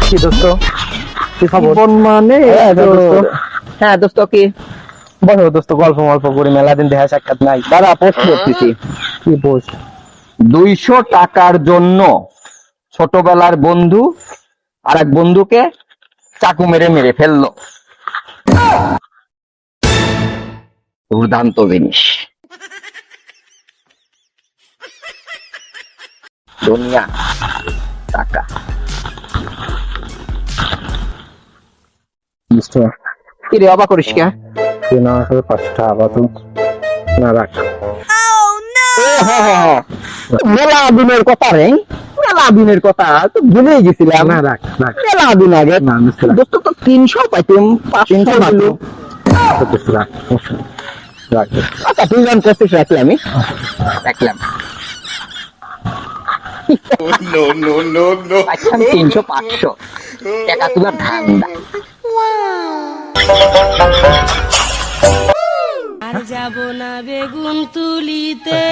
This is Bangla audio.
কি দোস্ত, কি খবর? মানে হ্যাঁ দোস্ত, কি বলো দোস্ত, গল্প গল্প করি, মেলা দিন দেখা সাক্ষাৎ নাই। দাদা পোস্ট করতেছি। কি বোঝ? 200 টাকার জন্য ছোটবেলার বন্ধু আর এক বন্ধুকে চাকু মেরে মেরে ফেললো। দুর্দান্ত জিনিস দুনিয়া, টাকা। কি রে, অবাক করিস কে? না আসলে 5টা আপাতত না রাখ। মেলা দিনের কথা রে, মেলা দিনের কথা তো ভুলেই গেছিলাম। না রাখ রাখ। মেলা দিন আগে না বুঝতে রাখ। দোস্ত তো 300 পাইতাম, 500 দিল। দোস্ত রাখ রাখ। আচ্ছা তুই গান করছিস, রাখি আমি রাখলাম। No, no, no, no. পাইতাম 300-500 টাকা তোলার ধান্দা। আর যাব না বেগুন তুলিতে।